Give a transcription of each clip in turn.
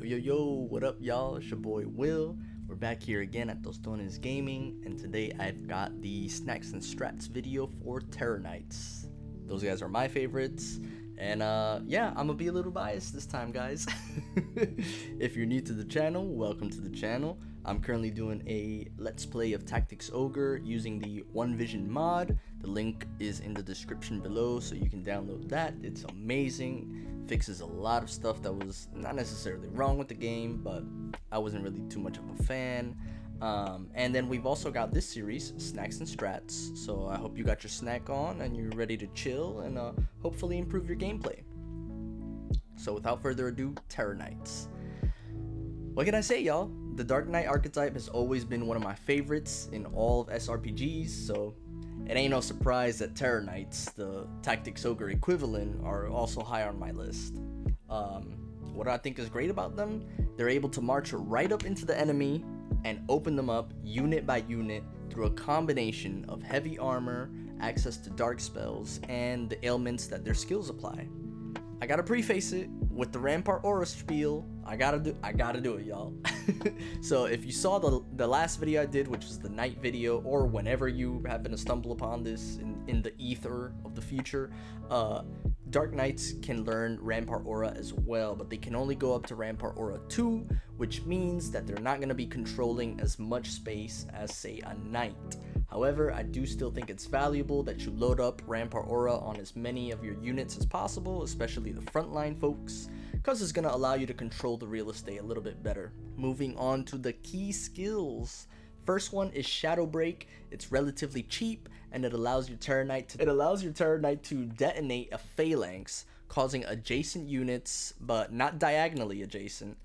Yo, what up, y'all? It's your boy Will. We're back here again at Tostones Gaming, and today I've got the Snacks and Strats video for Terror Knights. Those guys are my favorites, and yeah, I'm gonna be a little biased this time, guys. If you're new to the channel, welcome to the channel. I'm currently doing a Let's Play of Tactics Ogre using the One Vision mod. The link is in the description below, so you can download that. It's amazing. Fixes a lot of stuff that was not necessarily wrong with the game, but I wasn't really too much of a fan. And then we've also got this series, Snacks and Strats. So I hope you got your snack on and you're ready to chill and hopefully improve your gameplay. So without further ado, Terror Knights. What can I say, y'all? The Dark Knight archetype has always been one of my favorites in all of SRPGs, so it ain't no surprise that Terror Knights, the Tactics Ogre equivalent, are also high on my list. What I think is great about them, they're able to march right up into the enemy and open them up unit by unit through a combination of heavy armor, access to dark spells, and the ailments that their skills apply. I gotta preface it with the Rampart Aura spiel. I gotta do it, y'all. So if you saw the last video I did, which was the night video, or whenever you happen to stumble upon this in the ether of the future, Dark Knights can learn Rampart Aura as well, but they can only go up to Rampart Aura 2, which means that they're not going to be controlling as much space as, say, a Knight. However, I do still think it's valuable that you load up Rampart Aura on as many of your units as possible, especially the frontline folks, because it's going to allow you to control the real estate a little bit better. Moving on to the key skills. First one is Shadow Break. It's relatively cheap, and it allows your Terror Knight to detonate a phalanx, causing adjacent units, but not diagonally adjacent,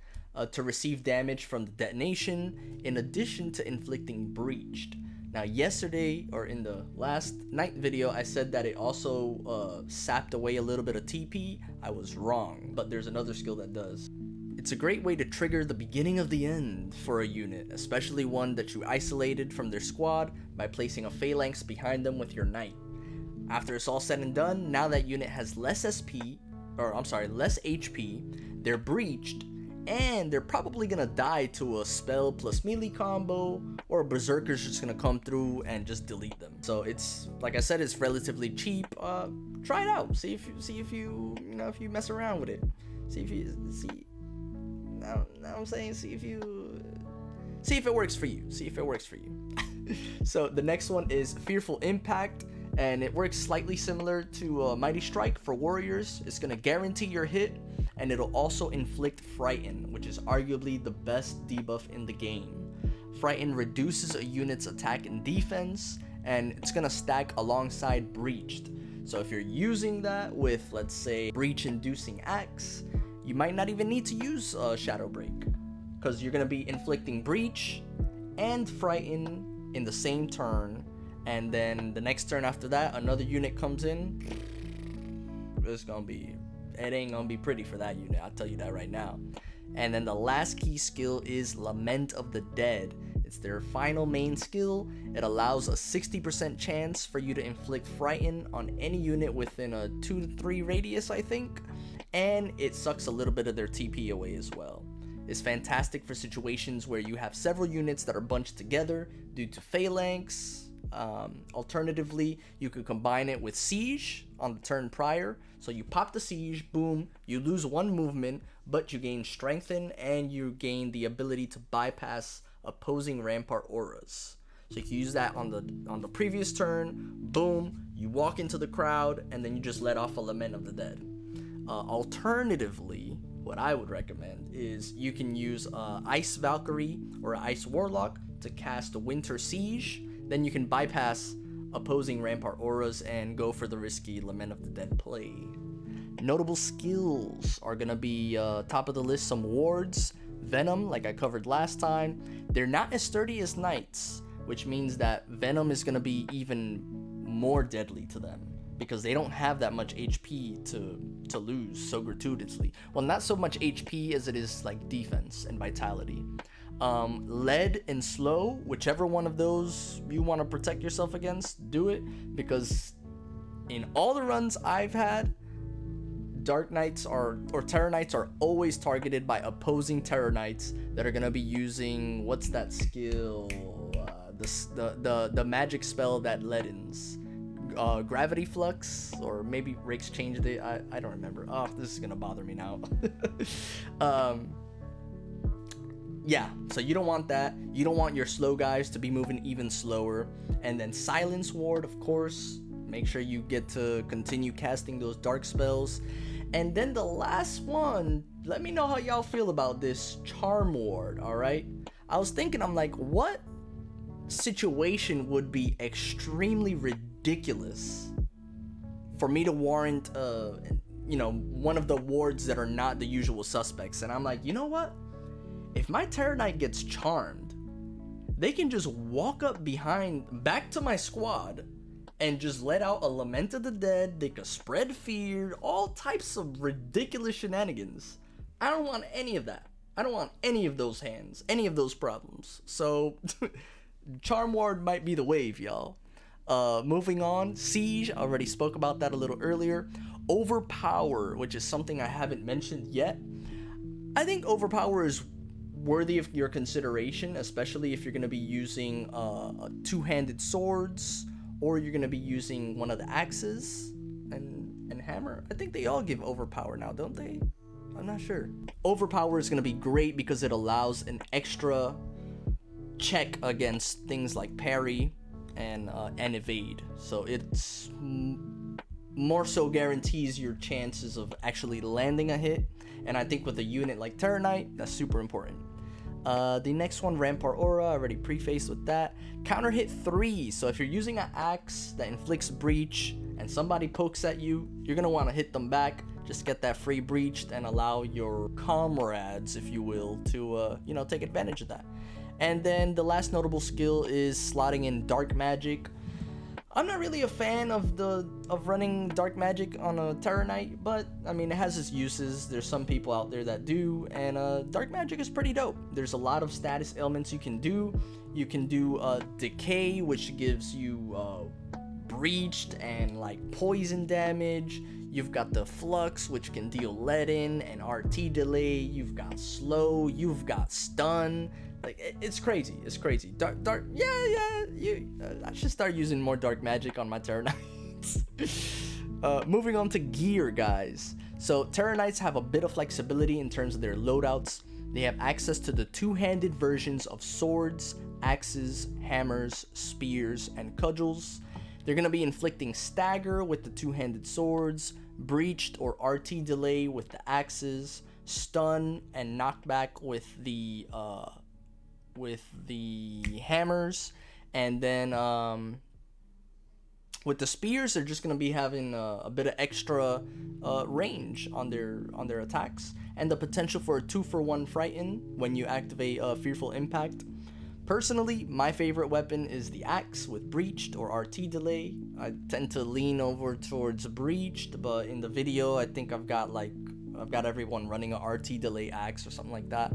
to receive damage from the detonation, in addition to inflicting breached. Now, yesterday, or in the last night video, I said that it also sapped away a little bit of TP. I was wrong, but there's another skill that does. It's a great way to trigger the beginning of the end for a unit, especially one that you isolated from their squad by placing a phalanx behind them with your knight. After it's all said and done, now that unit has less HP, they're breached, and they're probably gonna die to a spell plus melee combo, or a berserker's just gonna come through and just delete them. So it's, like I said, it's relatively cheap. Try it out. See if you mess around with it. See if it works for you. So the next one is Fearful Impact, and it works slightly similar to Mighty Strike for warriors. It's gonna guarantee your hit, and it'll also inflict Frighten, which is arguably the best debuff in the game. Frighten reduces a unit's attack and defense, and it's gonna stack alongside Breached. So if you're using that with, let's say, Breach Inducing Axe, you might not even need to use Shadow Break, because you're going to be inflicting Breach and Frighten in the same turn, and then the next turn after that, another unit comes in. It ain't gonna be pretty for that unit, I'll tell you that right now. And then the last key skill is Lament of the Dead. It's their final main skill. It allows a 60% chance for you to inflict Frighten on any unit within a 2 to 3 radius, I think. And it sucks a little bit of their TP away as well. It's fantastic for situations where you have several units that are bunched together due to phalanx. Alternatively, you could combine it with Siege on the turn prior. So you pop the Siege, boom, you lose 1 movement, but you gain Strengthen and you gain the ability to bypass opposing Rampart Auras. So you can use that on the previous turn, boom, you walk into the crowd, and then you just let off a Lament of the Dead. Alternatively, what I would recommend is you can use Ice Valkyrie or Ice Warlock to cast Winter Siege. Then you can bypass opposing Rampart Auras and go for the risky Lament of the Dead play. Notable skills are going to be top of the list, some wards. Venom, like I covered last time. They're not as sturdy as Knights, which means that Venom is going to be even more deadly to them, because they don't have that much HP to lose so gratuitously. Well, not so much HP as it is like defense and vitality. Lead and slow, whichever one of those you want to protect yourself against, do it, because in all the runs I've had, Dark Knights or Terror Knights are always targeted by opposing Terror Knights that are gonna be using, what's that skill? The magic spell that leadens. Gravity Flux, or maybe Rake's changed it. I don't remember. Oh, this is gonna bother me now. Yeah, so you don't want that. You don't want your slow guys to be moving even slower. And then Silence Ward, of course. Make sure you get to continue casting those dark spells. And then the last one, let me know how y'all feel about this Charm Ward, alright? I was thinking, I'm like, what situation would be extremely ridiculous for me to warrant, one of the wards that are not the usual suspects? And I'm like, you know what? If my Terror Knight gets charmed, they can just walk up back to my squad and just let out a Lament of the Dead. They could spread fear, all types of ridiculous shenanigans. I don't want any of that. I don't want any of those hands, any of those problems. So, Charm Ward might be the wave, y'all. Moving on, Siege, I already spoke about that a little earlier. Overpower, which is something I haven't mentioned yet. I think Overpower is worthy of your consideration, especially if you're going to be using two-handed swords, or you're going to be using one of the axes and hammer. I think they all give Overpower now, don't they? I'm not sure. Overpower is going to be great because it allows an extra check against things like parry and evade. So it's more so guarantees your chances of actually landing a hit. And I think with a unit like Terror Knight, that's super important. The next one, Rampart Aura, I already prefaced with that. Counter hit 3. So if you're using an axe that inflicts breach and somebody pokes at you, you're going to want to hit them back. Just get that free breached and allow your comrades, if you will, to take advantage of that. And then the last notable skill is slotting in Dark Magic. I'm not really a fan of running Dark Magic on a Terror Knight, but I mean, it has its uses. There's some people out there that do, and Dark Magic is pretty dope. There's a lot of status ailments you can do. You can do Decay, which gives you breached and like poison damage. You've got the Flux, which can deal leaden and RT delay. You've got slow. You've got stun. Like, it's crazy. It's crazy. Dark. Yeah. I should start using more Dark Magic on my Terror Knights. Moving on to gear, guys. So Terror Knights have a bit of flexibility in terms of their loadouts. They have access to the two-handed versions of swords, axes, hammers, spears, and cudgels. They're going to be inflicting stagger with the two-handed swords, breached or RT delay with the axes, stun and knockback with the hammers, and then with the spears, they're just going to be having a bit of extra range on their attacks, and the potential for a 2-for-1 frighten when you activate Fearful Impact. Personally, my favorite weapon is the axe with breached or RT delay. I tend to lean over towards breached, but in the video, I think I've got everyone running a RT delay axe or something like that.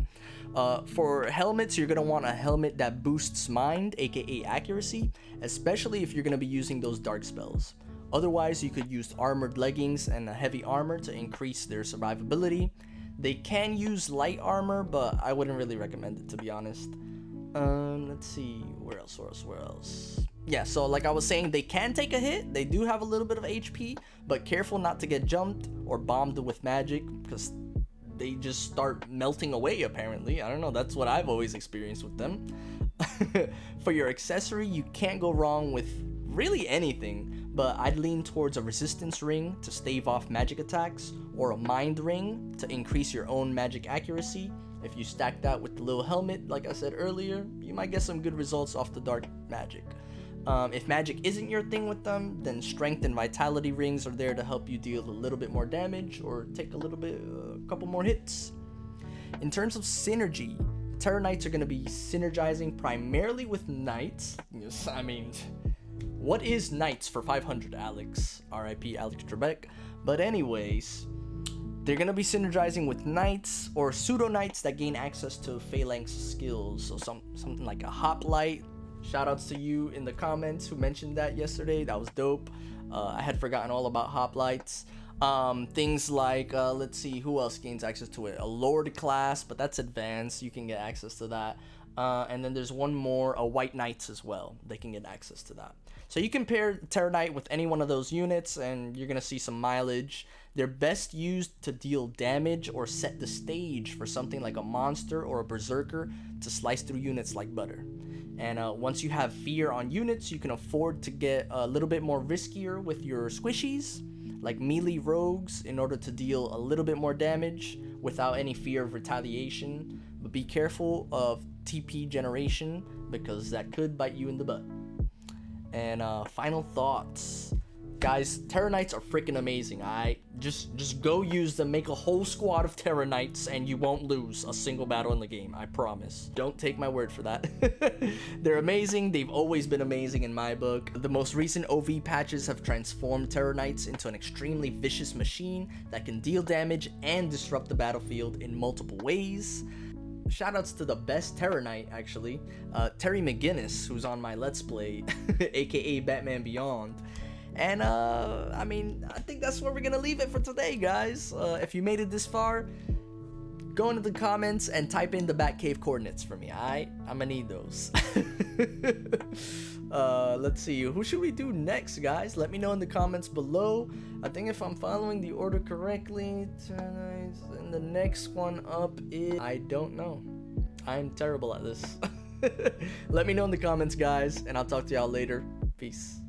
For helmets, you're going to want a helmet that boosts mind, aka accuracy, especially if you're going to be using those dark spells. Otherwise, you could use armored leggings and a heavy armor to increase their survivability. They can use light armor, but I wouldn't really recommend it, to be honest. Let's see, where else? Yeah, so like I was saying, they can take a hit. They do have a little bit of HP, but careful not to get jumped or bombed with magic, because they just start melting away, apparently. I don't know, that's what I've always experienced with them. For your accessory, you can't go wrong with really anything, but I'd lean towards a resistance ring to stave off magic attacks, or a mind ring to increase your own magic accuracy. If you stack that with the little helmet, like I said earlier, you might get some good results off the dark magic. If magic isn't your thing with them, then strength and vitality rings are there to help you deal a little bit more damage or take a couple more hits. In terms of synergy, Terror Knights are going to be synergizing primarily with Knights. Yes, I mean, what is Knights for 500, Alex? RIP Alex Trebek. But anyways, they're going to be synergizing with Knights or pseudo-Knights that gain access to Phalanx skills. So something like a Hoplite. Shoutouts to you in the comments who mentioned that yesterday. That was dope. I had forgotten all about Hoplites. Things like, let's see, who else gains access to it? A Lord class, but that's advanced. You can get access to that. And then there's one more, a White Knights as well. They can get access to that. So you can pair Terror Knight with any one of those units, and you're going to see some mileage. They're best used to deal damage or set the stage for something like a monster or a berserker to slice through units like butter. And once you have fear on units, you can afford to get a little bit more riskier with your squishies, like melee rogues, in order to deal a little bit more damage without any fear of retaliation. But be careful of TP generation, because that could bite you in the butt. And final thoughts. Guys, Terror Knights are freaking amazing. Just go use them, make a whole squad of Terror Knights, and you won't lose a single battle in the game, I promise. Don't take my word for that. They're amazing. They've always been amazing in my book. The most recent OV patches have transformed Terror Knights into an extremely vicious machine that can deal damage and disrupt the battlefield in multiple ways. Shoutouts to the best Terror Knight, actually, Terry McGinnis, who's on my Let's Play, aka Batman Beyond. And I mean, I think that's where we're gonna leave it for today, guys. If you made it this far, go into the comments and type in the Batcave coordinates for me. I'm gonna need those. Let's see, who should we do next, guys? Let me know in the comments below. I think if I'm following the order correctly, and the next one up is, I don't know. I'm terrible at this. Let me know in the comments, guys, and I'll talk to y'all later. Peace.